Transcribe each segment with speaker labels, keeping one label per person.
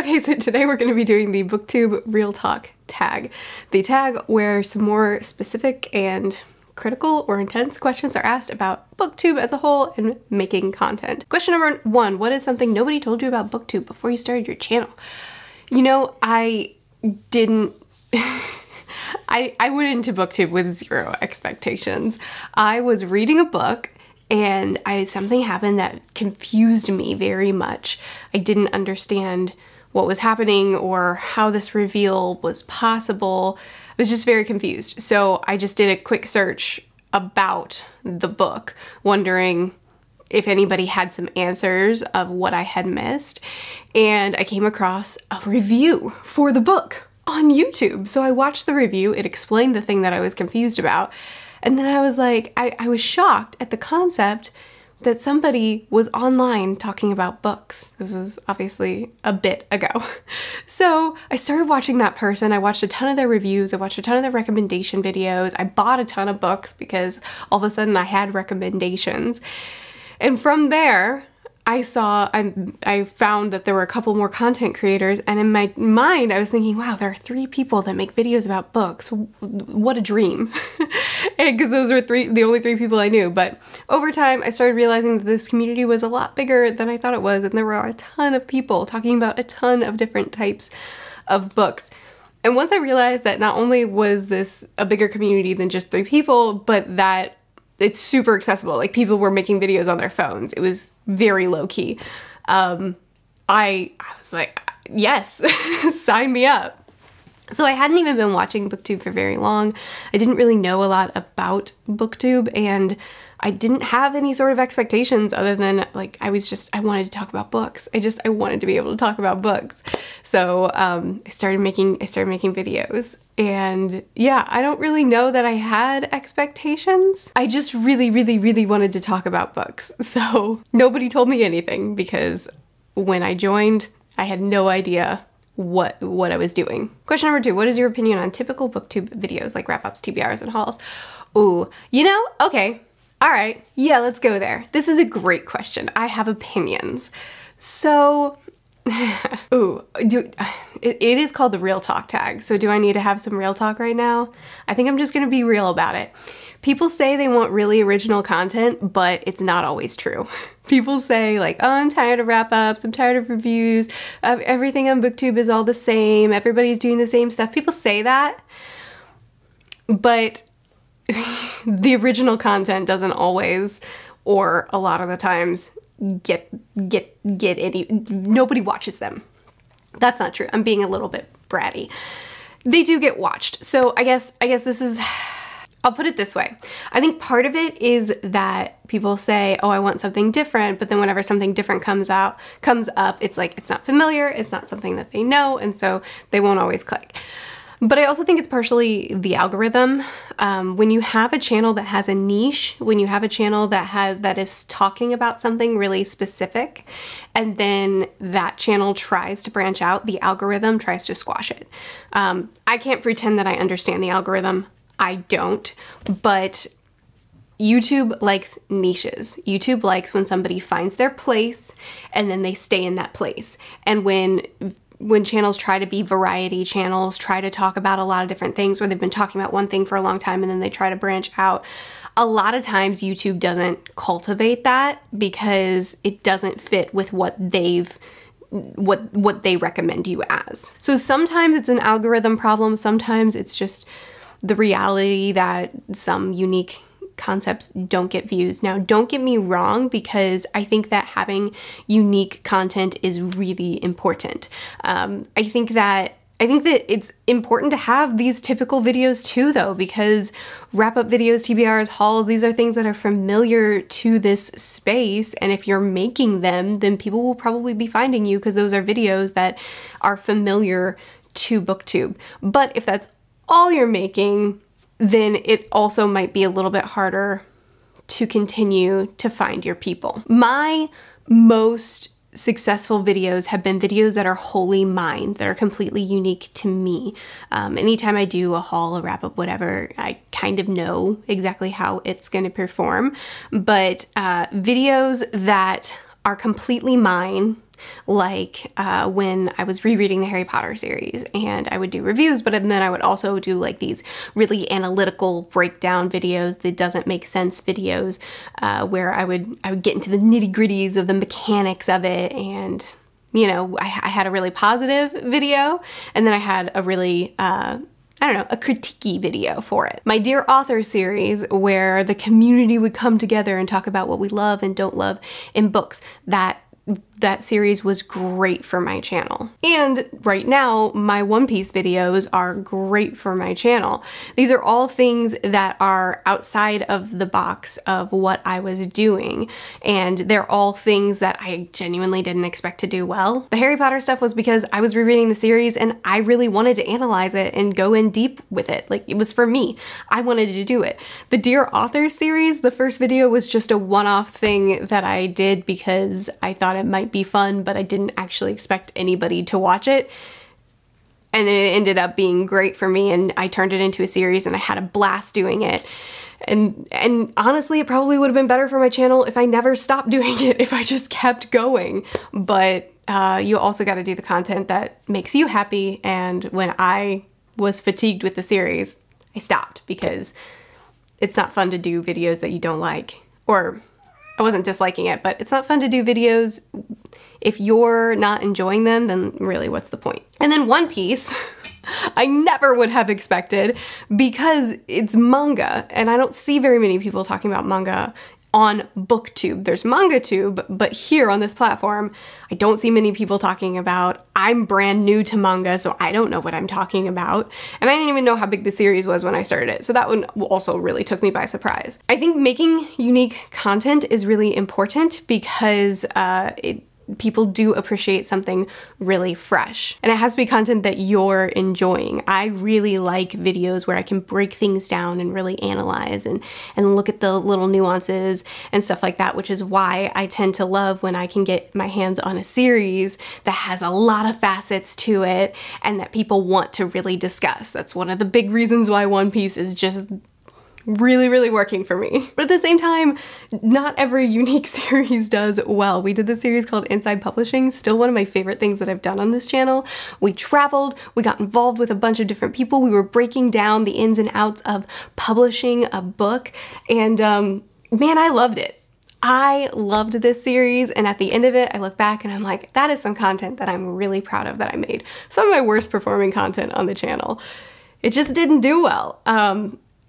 Speaker 1: Okay, so today we're going to be doing the Booktube Real Talk tag. The tag where some more specific and critical or intense questions are asked about Booktube as a whole and making content. Question number 1, what is something nobody told you about Booktube before you started your channel? You know, I didn't... I went into Booktube with zero expectations. I was reading a book and something happened that confused me very much. I didn't understand what was happening or how this reveal was possible. I was just very confused. So I just did a quick search about the book, wondering if anybody had some answers of what I had missed. And I came across a review for the book on YouTube. So I watched the review, it explained the thing that I was confused about. And then I was like, I was shocked at the concept that somebody was online talking about books. This is obviously a bit ago. So I started watching that person. I watched a ton of their reviews. I watched a ton of their recommendation videos. I bought a ton of books because all of a sudden I had recommendations. And from there, I found that there were a couple more content creators, and in my mind I was thinking, wow, there are 3 people that make videos about books. What a dream. Because those were the only 3 people I knew. But over time I started realizing that this community was a lot bigger than I thought it was, and there were a ton of people talking about a ton of different types of books. And once I realized that not only was this a bigger community than just 3 people, but that it's super accessible. Like, people were making videos on their phones. It was very low key. I was like, yes, sign me up. So I hadn't even been watching Booktube for very long. I didn't really know a lot about Booktube, and I didn't have any sort of expectations other than, like, I wanted to talk about books. I wanted to be able to talk about books. So I started making videos. And yeah, I don't really know that I had expectations. I just really, really, really wanted to talk about books. So nobody told me anything, because when I joined, I had no idea what I was doing. Question number 2, what is your opinion on typical Booktube videos like wrap-ups, TBRs, and hauls? Ooh, you know, okay. All right, yeah, let's go there. This is a great question. I have opinions. So, it is called the Real Talk tag. So do I need to have some real talk right now? I think I'm just gonna be real about it. People say they want really original content, but it's not always true. People say, like, oh, I'm tired of wrap-ups, I'm tired of reviews, everything on Booktube is all the same, everybody's doing the same stuff. People say that, but the original content doesn't always, or a lot of the times, get any, nobody watches them. That's not true. I'm being a little bit bratty. They do get watched. So I guess this is, I'll put it this way. I think part of it is that people say, oh, I want something different, but then whenever something different comes up, it's like, it's not familiar, it's not something that they know, and so they won't always click. But I also think it's partially the algorithm. When you have a channel that has a niche, when you have a channel that is talking about something really specific, and then that channel tries to branch out, the algorithm tries to squash it. I can't pretend that I understand the algorithm. I don't, but YouTube likes niches. YouTube likes when somebody finds their place and then they stay in that place. And when channels try to be variety channels, try to talk about a lot of different things, or they've been talking about one thing for a long time and then they try to branch out, a lot of times YouTube doesn't cultivate that because it doesn't fit with what they recommend you as. So sometimes it's an algorithm problem, sometimes it's just the reality that some unique concepts don't get views. Now, don't get me wrong, because I think that having unique content is really important. I think that it's important to have these typical videos too, though, because wrap-up videos, TBRs, hauls, these are things that are familiar to this space, and if you're making them, then people will probably be finding you because those are videos that are familiar to Booktube. But if that's all you're making, then it also might be a little bit harder to continue to find your people. My most successful videos have been videos that are wholly mine, that are completely unique to me. Anytime I do a haul, a wrap-up, whatever, I kind of know exactly how it's going to perform. But videos that are completely mine, like when I was rereading the Harry Potter series, and I would do reviews, but then I would also do like these really analytical breakdown videos, that doesn't make sense videos, where I would get into the nitty-gritties of the mechanics of it. And you know, I had a really positive video, and then I had a really I don't know, a critiquey video for it. My Dear Author series, where the community would come together and talk about what we love and don't love in books, that series was great for my channel. And right now, my One Piece videos are great for my channel. These are all things that are outside of the box of what I was doing, and they're all things that I genuinely didn't expect to do well. The Harry Potter stuff was because I was rereading the series and I really wanted to analyze it and go in deep with it. Like, it was for me. I wanted to do it. The Dear Author series, the first video was just a one-off thing that I did because I thought it might be fun, but I didn't actually expect anybody to watch it. And then it ended up being great for me, and I turned it into a series, and I had a blast doing it. And honestly, it probably would have been better for my channel if I never stopped doing it, if I just kept going. But you also got to do the content that makes you happy, and when I was fatigued with the series, I stopped, because it's not fun to do videos that you don't like. Or I wasn't disliking it, but it's not fun to do videos if you're not enjoying them, then really what's the point? And then One Piece, I never would have expected, because it's manga, and I don't see very many people talking about manga on Booktube. There's MangaTube, but here on this platform, I don't see many people talking about. I'm brand new to manga, so I don't know what I'm talking about. And I didn't even know how big the series was when I started it, so that one also really took me by surprise. I think making unique content is really important, because people do appreciate something really fresh. And it has to be content that you're enjoying. I really like videos where I can break things down and really analyze and look at the little nuances and stuff like that, which is why I tend to love when I can get my hands on a series that has a lot of facets to it and that people want to really discuss. That's one of the big reasons why One Piece is just really, really working for me. But at the same time, not every unique series does well. We did this series called Inside Publishing, still one of my favorite things that I've done on this channel. We traveled, we got involved with a bunch of different people, we were breaking down the ins and outs of publishing a book, and man, I loved it. I loved this series, and at the end of it, I look back and I'm like, that is some content that I'm really proud of that I made. Some of my worst performing content on the channel. It just didn't do well.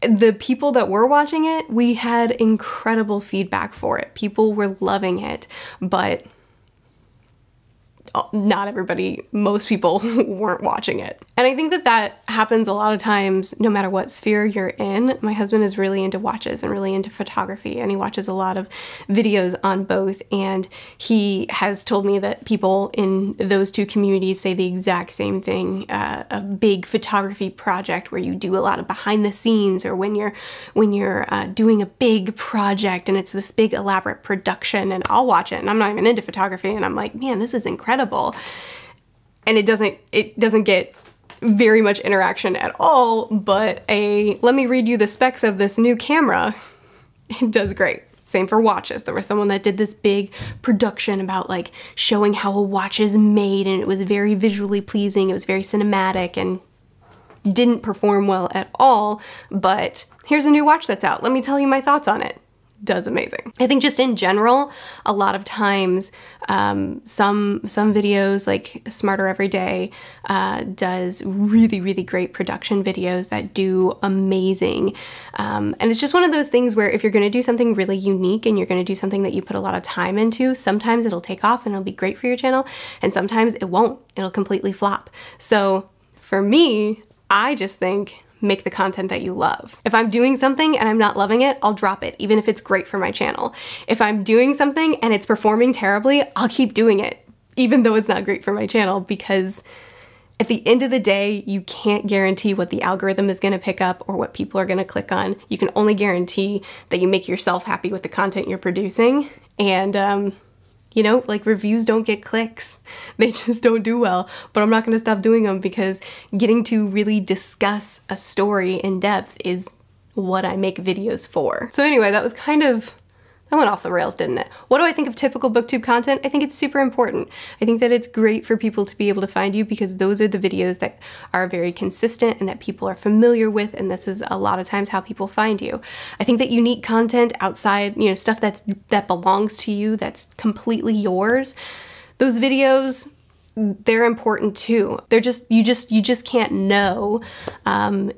Speaker 1: The people that were watching it, we had incredible feedback for it. People were loving it, but not everybody, most people weren't watching it. And I think that that happens a lot of times no matter what sphere you're in. My husband is really into watches and really into photography, and he watches a lot of videos on both, and he has told me that people in those two communities say the exact same thing. A big photography project where you do a lot of behind the scenes, or when you're doing a big project and it's this big elaborate production, and I'll watch it and I'm not even into photography and I'm like, man, this is incredible. And it doesn't get very much interaction at all, but let me read you the specs of this new camera, it does great. Same for watches. There was someone that did this big production about like showing how a watch is made, and it was very visually pleasing, it was very cinematic, and didn't perform well at all, but here's a new watch that's out. Let me tell you my thoughts on it. Does amazing. I think just in general, a lot of times, some videos like Smarter Every Day does really, really great production videos that do amazing. And it's just one of those things where if you're gonna do something really unique and you're gonna do something that you put a lot of time into, sometimes it'll take off and it'll be great for your channel, and sometimes it won't. It'll completely flop. So for me, I just think, make the content that you love. If I'm doing something and I'm not loving it, I'll drop it, even if it's great for my channel. If I'm doing something and it's performing terribly, I'll keep doing it, even though it's not great for my channel, because at the end of the day, you can't guarantee what the algorithm is gonna pick up or what people are gonna click on. You can only guarantee that you make yourself happy with the content you're producing. And you know, like, reviews don't get clicks. They just don't do well. But I'm not gonna stop doing them, because getting to really discuss a story in depth is what I make videos for. So anyway, that was kind of That went off the rails, didn't it? What do I think of typical booktube content? I think it's super important. I think that it's great for people to be able to find you because those are the videos that are very consistent and that people are familiar with, and this is a lot of times how people find you. I think that unique content outside, you know, stuff that belongs to you, that's completely yours, those videos, they're important too. They're just, you just can't know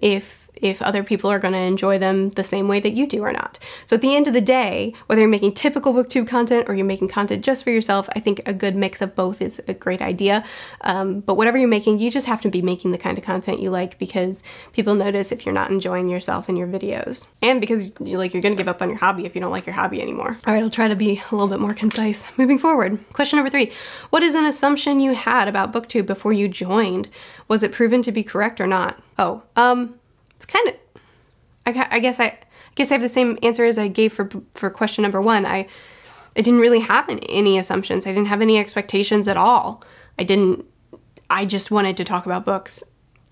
Speaker 1: if other people are going to enjoy them the same way that you do or not. So at the end of the day, whether you're making typical booktube content or you're making content just for yourself, I think a good mix of both is a great idea. But whatever you're making, you just have to be making the kind of content you like, because people notice if you're not enjoying yourself in your videos. And because you're going to give up on your hobby if you don't like your hobby anymore. All right, I'll try to be a little bit more concise. Moving forward. Question number 3. What is an assumption you had about booktube before you joined? Was it proven to be correct or not? Oh, it's kind of, I guess I have the same answer as I gave for question number 1. I didn't really have any assumptions. I didn't have any expectations at all. I just wanted to talk about books.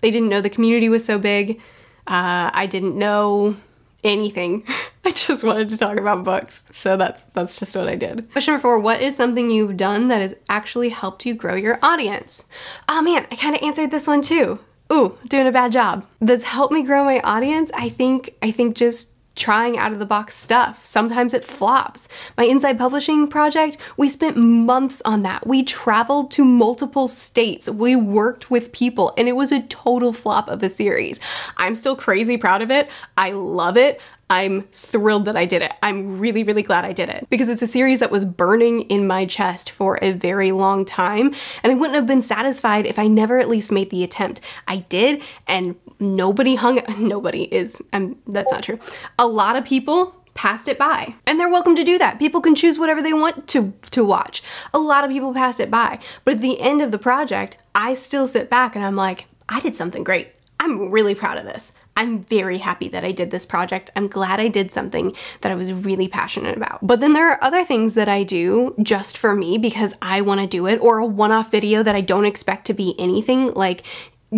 Speaker 1: I didn't know the community was so big. I didn't know anything. I just wanted to talk about books. So that's just what I did. Question number 4, what is something you've done that has actually helped you grow your audience? Oh man, I kind of answered this one too. Ooh, doing a bad job. That's helped me grow my audience. I think just trying out of the box stuff. Sometimes it flops. My inside publishing project, we spent months on that. We traveled to multiple states. We worked with people, and it was a total flop of a series. I'm still crazy proud of it. I love it. I'm thrilled that I did it. I'm really, really glad I did it because it's a series that was burning in my chest for a very long time, and I wouldn't have been satisfied if I never at least made the attempt. I did, and that's not true. A lot of people passed it by, and they're welcome to do that. People can choose whatever they want to watch. A lot of people passed it by, but at the end of the project, I still sit back and I'm like, I did something great. I'm really proud of this. I'm very happy that I did this project. I'm glad I did something that I was really passionate about. But then there are other things that I do just for me because I want to do it, or a one-off video that I don't expect to be anything, like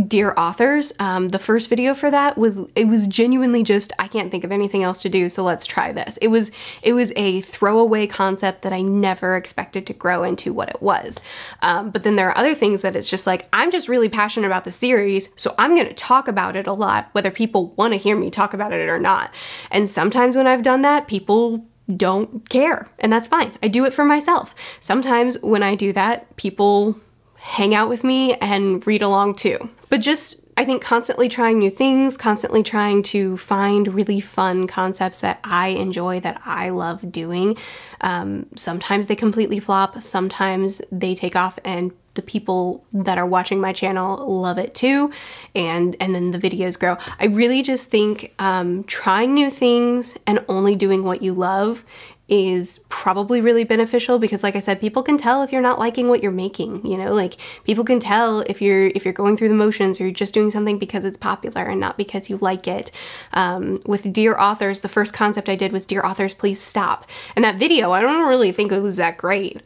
Speaker 1: Dear Authors. The first video for that was genuinely just, I can't think of anything else to do, so let's try this. It was a throwaway concept that I never expected to grow into what it was. But then there are other things that it's just like, I'm just really passionate about the series, so I'm gonna talk about it a lot, whether people want to hear me talk about it or not. And sometimes when I've done that, people don't care, and that's fine. I do it for myself. Sometimes when I do that, people hang out with me and read along too. But just, I think, constantly trying new things, constantly trying to find really fun concepts that I enjoy, that I love doing. Sometimes they completely flop, sometimes they take off and the people that are watching my channel love it too, and then the videos grow. I really just think trying new things and only doing what you love is probably really beneficial because, like I said, people can tell if you're not liking what you're making, you know, like people can tell if you're going through the motions or you're just doing something because it's popular and not because you like it. With Dear Authors, the first concept I did was Dear Authors, Please Stop. And that video, I don't really think it was that great.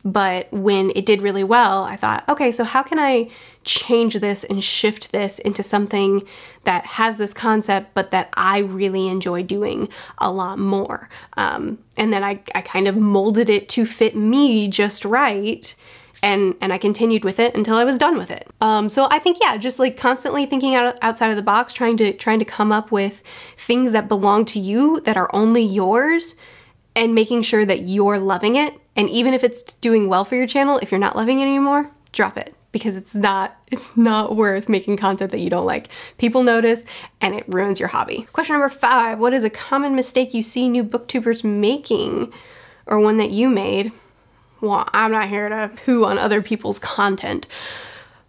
Speaker 1: But when it did really well, I thought, okay, so how can I change this and shift this into something that has this concept, but that I really enjoy doing a lot more. And then I kind of molded it to fit me just right. And I continued with it until I was done with it. So I think, yeah, just like constantly thinking outside of the box, trying to come up with things that belong to you, that are only yours, and making sure that you're loving it. And even if it's doing well for your channel, if you're not loving it anymore, drop it. Because it's not worth making content that you don't like. People notice and it ruins your hobby. Question number 5, what is a common mistake you see new booktubers making, or one that you made? Well, I'm not here to poo on other people's content.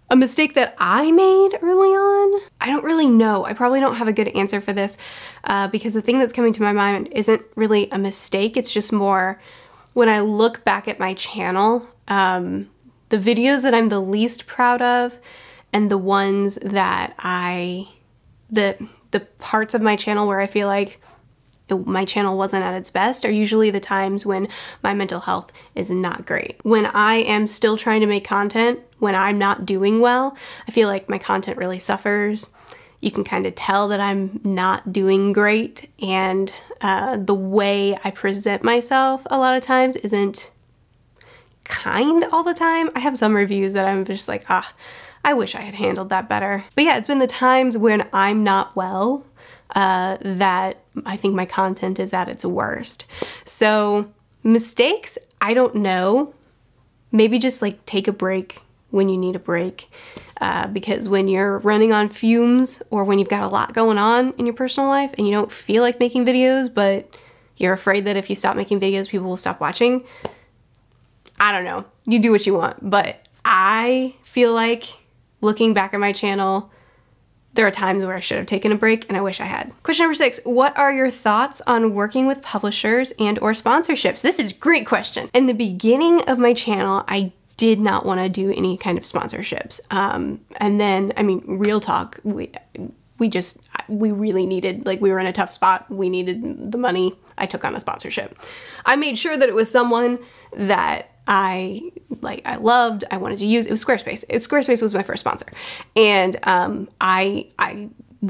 Speaker 1: A mistake that I made early on? I don't really know. I probably don't have a good answer for this because the thing that's coming to my mind isn't really a mistake. It's just more when I look back at my channel, the videos that I'm the least proud of and the ones that the parts of my channel where I feel like my channel wasn't at its best are usually the times when my mental health is not great. When I am still trying to make content, when I'm not doing well, I feel like my content really suffers. You can kind of tell that I'm not doing great, and the way I present myself a lot of times isn't kind all the time. I have some reviews that I'm just like, I wish I had handled that better. But yeah, it's been the times when I'm not well that I think my content is at its worst. So mistakes, I don't know. Maybe just like take a break when you need a break. Because when you're running on fumes, or when you've got a lot going on in your personal life and you don't feel like making videos, but you're afraid that if you stop making videos, people will stop watching, I don't know. You do what you want. But I feel like, looking back at my channel, there are times where I should have taken a break, and I wish I had. Question number 6, what are your thoughts on working with publishers and or sponsorships? This is a great question. In the beginning of my channel, I did not want to do any kind of sponsorships. And then, I mean, real talk, we really needed, like, we were in a tough spot. We needed the money. I took on a sponsorship. I made sure that it was someone that I loved, I wanted to use. It was Squarespace. Squarespace was my first sponsor. And I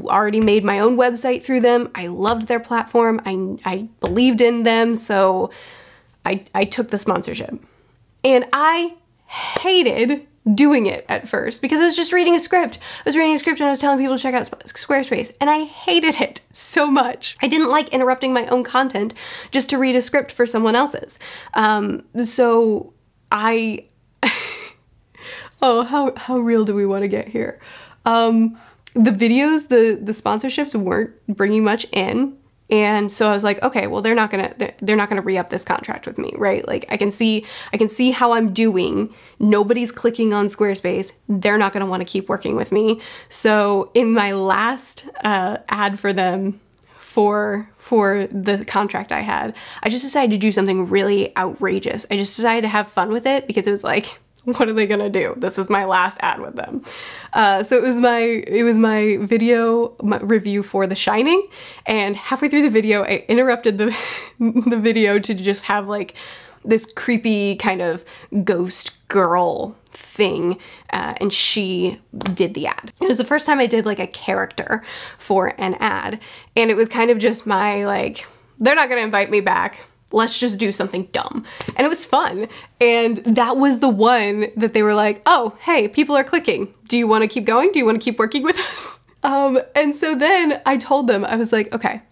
Speaker 1: already made my own website through them. I loved their platform. I believed in them. So I took the sponsorship. And I hated doing it at first because I was just reading a script. I was reading a script and I was telling people to check out Squarespace, and I hated it so much. I didn't like interrupting my own content just to read a script for someone else's. So I, oh, how real do we want to get here? The videos, the sponsorships weren't bringing much in. And so I was like, okay, well, they're not gonna re-up this contract with me, right? Like, I can see how I'm doing. Nobody's clicking on Squarespace. They're not gonna want to keep working with me. So in my last ad for them, for the contract I had, I just decided to do something really outrageous. I just decided to have fun with it because it was like, what are they gonna do? This is my last ad with them. So it was my video review for The Shining, and halfway through the video, I interrupted the video to just have like this creepy kind of ghost girl thing, and she did the ad. It was the first time I did like a character for an ad, and it was kind of just my like, they're not gonna invite me back. Let's just do something dumb. And it was fun. And that was the one that they were like, oh, hey, people are clicking. Do you want to keep going? Do you want to keep working with us? And so then I told them, I was like, okay,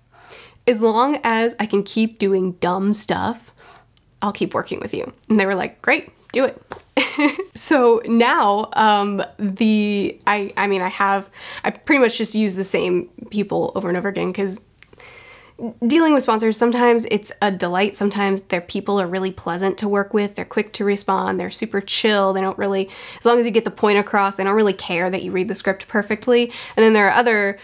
Speaker 1: as long as I can keep doing dumb stuff, I'll keep working with you. And they were like, great, do it. So now, I pretty much just use the same people over and over again, because dealing with sponsors, sometimes it's a delight. Sometimes their people are really pleasant to work with. They're quick to respond. They're super chill. They don't really, as long as you get the point across, they don't really care that you read the script perfectly. And then there are other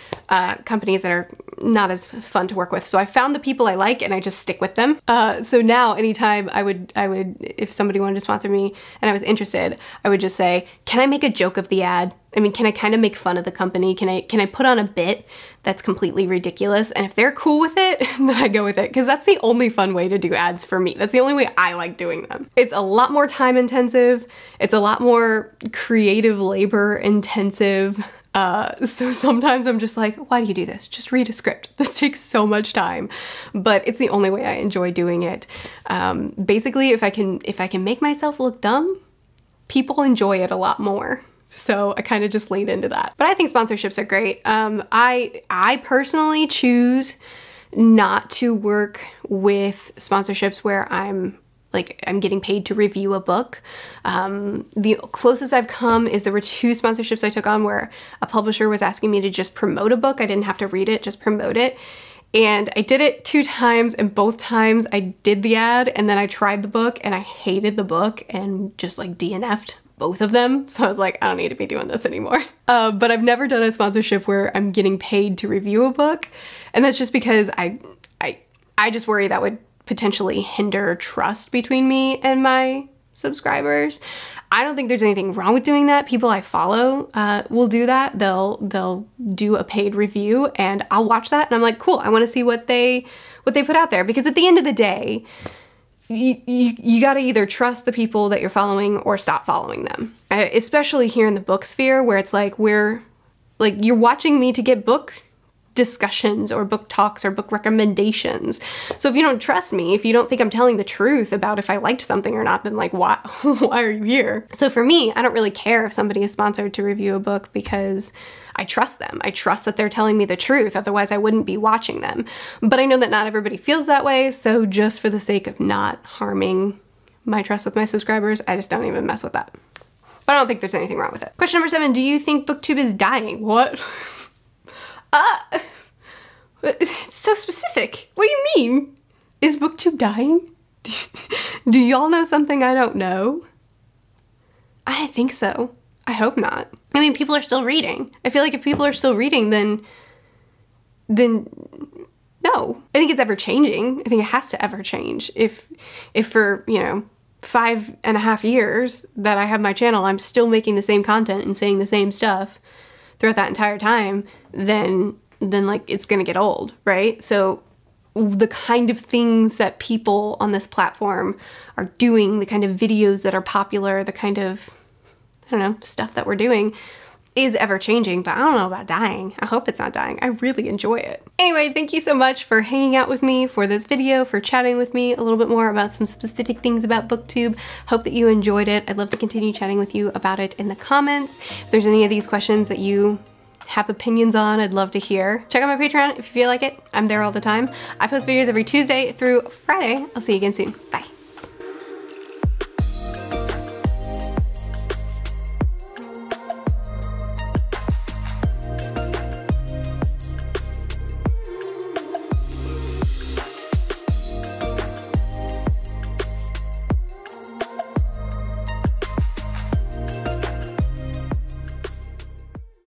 Speaker 1: companies that are not as fun to work with. So I found the people I like and I just stick with them. So now anytime I would, if somebody wanted to sponsor me and I was interested, I would just say, can I make a joke of the ad? I mean, can I kind of make fun of the company? Can I put on a bit that's completely ridiculous? And if they're cool with it, then I go with it. Because that's the only fun way to do ads for me. That's the only way I like doing them. It's a lot more time intensive. It's a lot more creative labor intensive. So sometimes I'm just like, why do you do this? Just read a script. This takes so much time, but it's the only way I enjoy doing it. Basically, if I can make myself look dumb, people enjoy it a lot more. So I kind of just leaned into that. But I think sponsorships are great. I personally choose not to work with sponsorships where I'm getting paid to review a book. The closest I've come is there were 2 sponsorships I took on where a publisher was asking me to just promote a book. I didn't have to read it, just promote it. And I did it 2 times, and both times I did the ad and then I tried the book and I hated the book and just like DNF'd both of them. So I was like, I don't need to be doing this anymore. But I've never done a sponsorship where I'm getting paid to review a book. And that's just because I just worry that would potentially hinder trust between me and my subscribers. I don't think there's anything wrong with doing that. People I follow will do that. They'll do a paid review and I'll watch that and I'm like, cool, I want to see what they put out there. Because at the end of the day, you gotta either trust the people that you're following or stop following them. Especially here in the book sphere where it's like we're Like, you're watching me to get book discussions or book talks or book recommendations. So if you don't trust me, if you don't think I'm telling the truth about if I liked something or not, then like, why are you here? So for me, I don't really care if somebody is sponsored to review a book because I trust them. I trust that they're telling me the truth, otherwise I wouldn't be watching them. But I know that not everybody feels that way, so just for the sake of not harming my trust with my subscribers, I just don't even mess with that. But I don't think there's anything wrong with it. Question number 7, do you think Booktube is dying? What? It's so specific. What do you mean? Is Booktube dying? Do y'all know something I don't know? I don't think so. I hope not. I mean, people are still reading. I feel like if people are still reading, then no. I think it's ever changing. I think it has to ever change. If for, you know, 5.5 years that I have my channel, I'm still making the same content and saying the same stuff throughout that entire time, then like it's gonna get old, right? So the kind of things that people on this platform are doing, the kind of videos that are popular, the kind of, I don't know, stuff that we're doing is ever changing, but I don't know about dying. I hope it's not dying. I really enjoy it. Anyway, thank you so much for hanging out with me for this video, for chatting with me a little bit more about some specific things about Booktube. Hope that you enjoyed it. I'd love to continue chatting with you about it in the comments. If there's any of these questions that you have opinions on, I'd love to hear. Check out my Patreon if you feel like it. I'm there all the time. I post videos every Tuesday through Friday. I'll see you again soon. Bye.